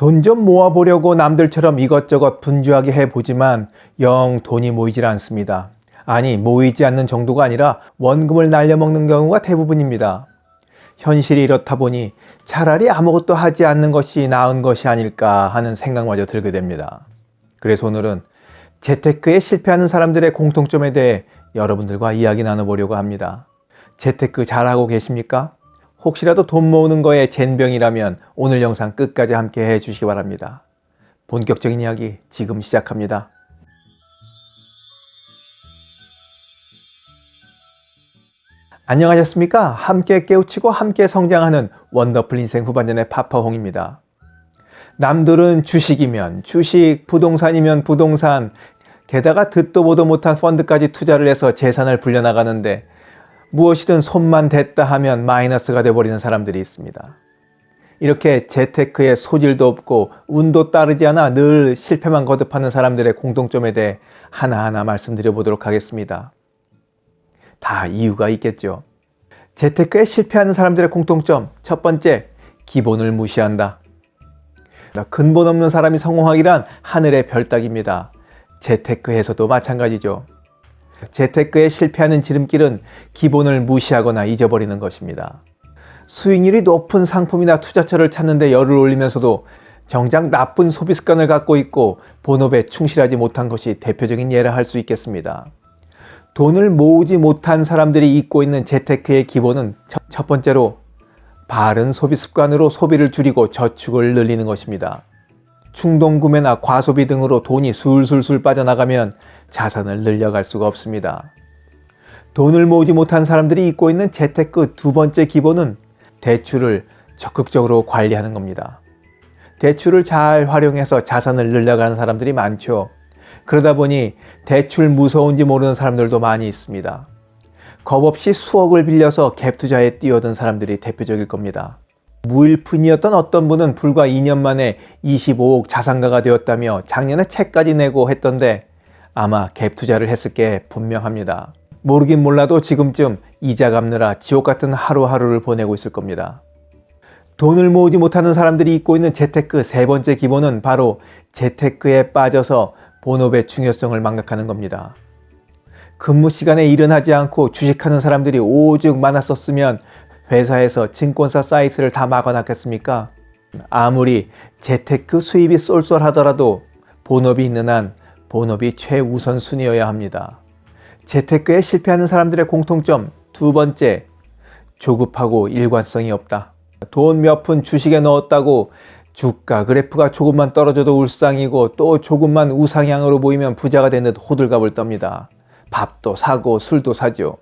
돈 좀 모아보려고 남들처럼 이것저것 분주하게 해보지만 영 돈이 모이질 않습니다. 아니, 모이지 않는 정도가 아니라 원금을 날려먹는 경우가 대부분입니다. 현실이 이렇다 보니 차라리 아무것도 하지 않는 것이 나은 것이 아닐까 하는 생각마저 들게 됩니다. 그래서 오늘은 재테크에 실패하는 사람들의 공통점에 대해 여러분들과 이야기 나눠보려고 합니다. 재테크 잘하고 계십니까? 혹시라도 돈 모으는 거에 젬병이라면 오늘 영상 끝까지 함께 해주시기 바랍니다. 본격적인 이야기 지금 시작합니다. 안녕하셨습니까? 함께 깨우치고 함께 성장하는 원더풀 인생 후반전의 파파홍입니다. 남들은 주식이면 주식, 부동산이면 부동산, 게다가 듣도 보도 못한 펀드까지 투자를 해서 재산을 불려나가는데 무엇이든 손만 댔다 하면 마이너스가 돼버리는 사람들이 있습니다. 이렇게 재테크에 소질도 없고 운도 따르지 않아 늘 실패만 거듭하는 사람들의 공통점에 대해 하나하나 말씀드려 보도록 하겠습니다. 다 이유가 있겠죠. 재테크에 실패하는 사람들의 공통점, 첫 번째, 기본을 무시한다. 근본 없는 사람이 성공하기란 하늘의 별 따기입니다. 재테크에서도 마찬가지죠. 재테크에 실패하는 지름길은 기본을 무시하거나 잊어버리는 것입니다. 수익률이 높은 상품이나 투자처를 찾는데 열을 올리면서도 정작 나쁜 소비 습관을 갖고 있고 본업에 충실하지 못한 것이 대표적인 예라 할 수 있겠습니다. 돈을 모으지 못한 사람들이 잊고 있는 재테크의 기본은 첫 번째로 바른 소비 습관으로 소비를 줄이고 저축을 늘리는 것입니다. 충동구매나 과소비 등으로 돈이 술술술 빠져나가면 자산을 늘려갈 수가 없습니다. 돈을 모으지 못한 사람들이 잊고 있는 재테크 두 번째 기본은 대출을 적극적으로 관리하는 겁니다. 대출을 잘 활용해서 자산을 늘려가는 사람들이 많죠. 그러다 보니 대출 무서운지 모르는 사람들도 많이 있습니다. 겁없이 수억을 빌려서 갭 투자에 뛰어든 사람들이 대표적일 겁니다. 무일푼이었던 어떤 분은 불과 2년 만에 25억 자산가가 되었다며 작년에 책까지 내고 했던데 아마 갭 투자를 했을 게 분명합니다. 모르긴 몰라도 지금쯤 이자 갚느라 지옥 같은 하루하루를 보내고 있을 겁니다. 돈을 모으지 못하는 사람들이 잊고 있는 재테크 세 번째 기본은 바로 재테크에 빠져서 본업의 중요성을 망각하는 겁니다. 근무 시간에 일은 하지 않고 주식하는 사람들이 오죽 많았었으면 회사에서 증권사 사이트를 다 막아놨겠습니까? 아무리 재테크 수입이 쏠쏠하더라도 본업이 있는 한 본업이 최우선순위여야 합니다. 재테크에 실패하는 사람들의 공통점 두 번째, 조급하고 일관성이 없다. 돈 몇 푼 주식에 넣었다고 주가 그래프가 조금만 떨어져도 울상이고 또 조금만 우상향으로 보이면 부자가 된 듯 호들갑을 떱니다. 밥도 사고 술도 사죠.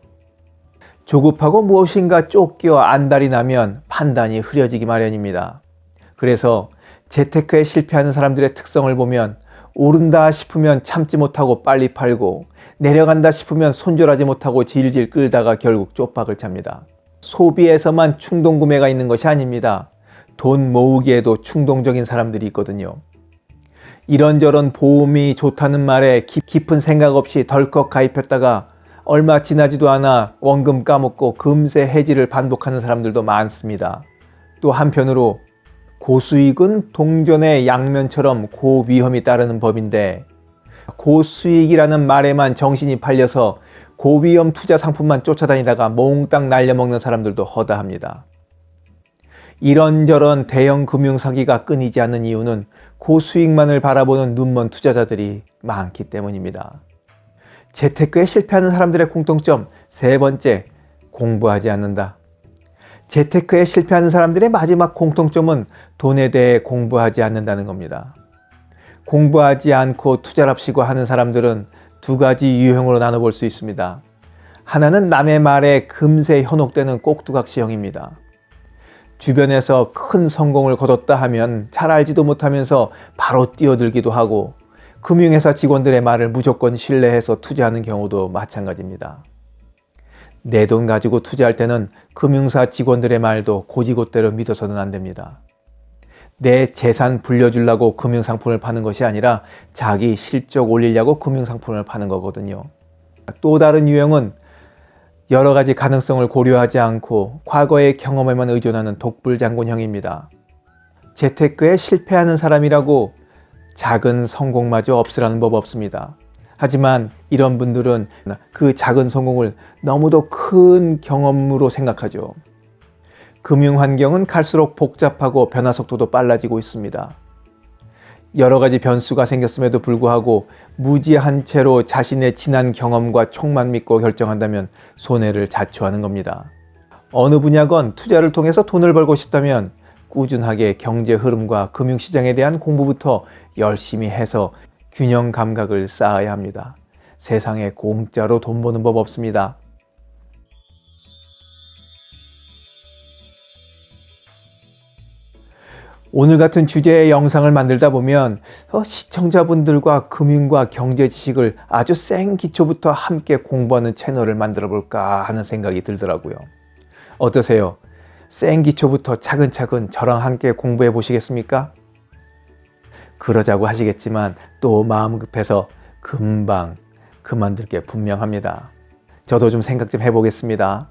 조급하고 무엇인가 쫓겨 안달이 나면 판단이 흐려지기 마련입니다. 그래서 재테크에 실패하는 사람들의 특성을 보면 오른다 싶으면 참지 못하고 빨리 팔고 내려간다 싶으면 손절하지 못하고 질질 끌다가 결국 쪽박을 찹니다. 소비에서만 충동구매가 있는 것이 아닙니다. 돈 모으기에도 충동적인 사람들이 있거든요. 이런저런 보험이 좋다는 말에 깊은 생각 없이 덜컥 가입했다가 얼마 지나지도 않아 원금 까먹고 금세 해지를 반복하는 사람들도 많습니다. 또 한편으로 고수익은 동전의 양면처럼 고위험이 따르는 법인데 고수익이라는 말에만 정신이 팔려서 고위험 투자 상품만 쫓아다니다가 몽땅 날려먹는 사람들도 허다합니다. 이런저런 대형 금융사기가 끊이지 않는 이유는 고수익만을 바라보는 눈먼 투자자들이 많기 때문입니다. 재테크에 실패하는 사람들의 공통점 세 번째, 공부하지 않는다. 재테크에 실패하는 사람들의 마지막 공통점은 돈에 대해 공부하지 않는다는 겁니다. 공부하지 않고 투자랍시고 하는 사람들은 두 가지 유형으로 나눠볼 수 있습니다. 하나는 남의 말에 금세 현혹되는 꼭두각시형입니다. 주변에서 큰 성공을 거뒀다 하면 잘 알지도 못하면서 바로 뛰어들기도 하고 금융회사 직원들의 말을 무조건 신뢰해서 투자하는 경우도 마찬가지입니다. 내 돈 가지고 투자할 때는 금융사 직원들의 말도 고지곳대로 믿어서는 안 됩니다. 내 재산 불려주려고 금융상품을 파는 것이 아니라 자기 실적 올리려고 금융상품을 파는 거거든요. 또 다른 유형은 여러 가지 가능성을 고려하지 않고 과거의 경험에만 의존하는 독불장군형입니다. 재테크에 실패하는 사람이라고 작은 성공마저 없으라는 법 없습니다. 하지만 이런 분들은 그 작은 성공을 너무도 큰 경험으로 생각하죠. 금융 환경은 갈수록 복잡하고 변화 속도도 빨라지고 있습니다. 여러 가지 변수가 생겼음에도 불구하고 무지한 채로 자신의 지난 경험과 촉만 믿고 결정한다면 손해를 자초하는 겁니다. 어느 분야건 투자를 통해서 돈을 벌고 싶다면 꾸준하게 경제 흐름과 금융시장에 대한 공부부터 열심히 해서 균형 감각을 쌓아야 합니다. 세상에 공짜로 돈 버는 법 없습니다. 오늘 같은 주제의 영상을 만들다 보면 시청자분들과 금융과 경제 지식을 아주 센 기초부터 함께 공부하는 채널을 만들어 볼까 하는 생각이 들더라고요. 어떠세요? 센 기초부터 차근차근 저랑 함께 공부해 보시겠습니까? 그러자고 하시겠지만 또 마음 급해서 금방 그만둘 게 분명합니다. 저도 좀 생각 좀 해보겠습니다.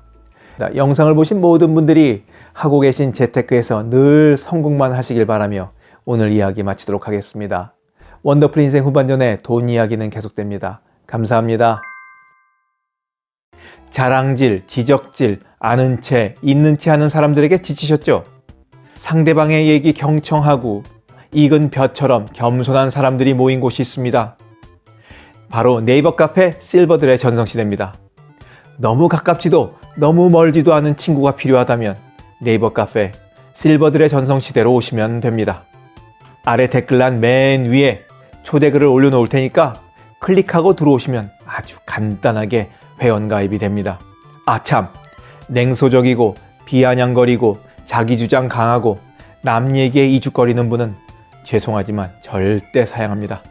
영상을 보신 모든 분들이 하고 계신 재테크에서 늘 성공만 하시길 바라며 오늘 이야기 마치도록 하겠습니다. 원더풀 인생 후반전에 돈 이야기는 계속됩니다. 감사합니다. 자랑질, 지적질, 아는 채, 있는 채 하는 사람들에게 지치셨죠? 상대방의 얘기 경청하고 익은 벼처럼 겸손한 사람들이 모인 곳이 있습니다. 바로 네이버 카페 실버들의 전성시대입니다. 너무 가깝지도 너무 멀지도 않은 친구가 필요하다면 네이버 카페 실버들의 전성시대로 오시면 됩니다. 아래 댓글란 맨 위에 초대글을 올려놓을 테니까 클릭하고 들어오시면 아주 간단하게 회원가입이 됩니다. 아참, 냉소적이고 비아냥거리고 자기주장 강하고 남 얘기에 이죽거리는 분은 죄송하지만 절대 사양합니다.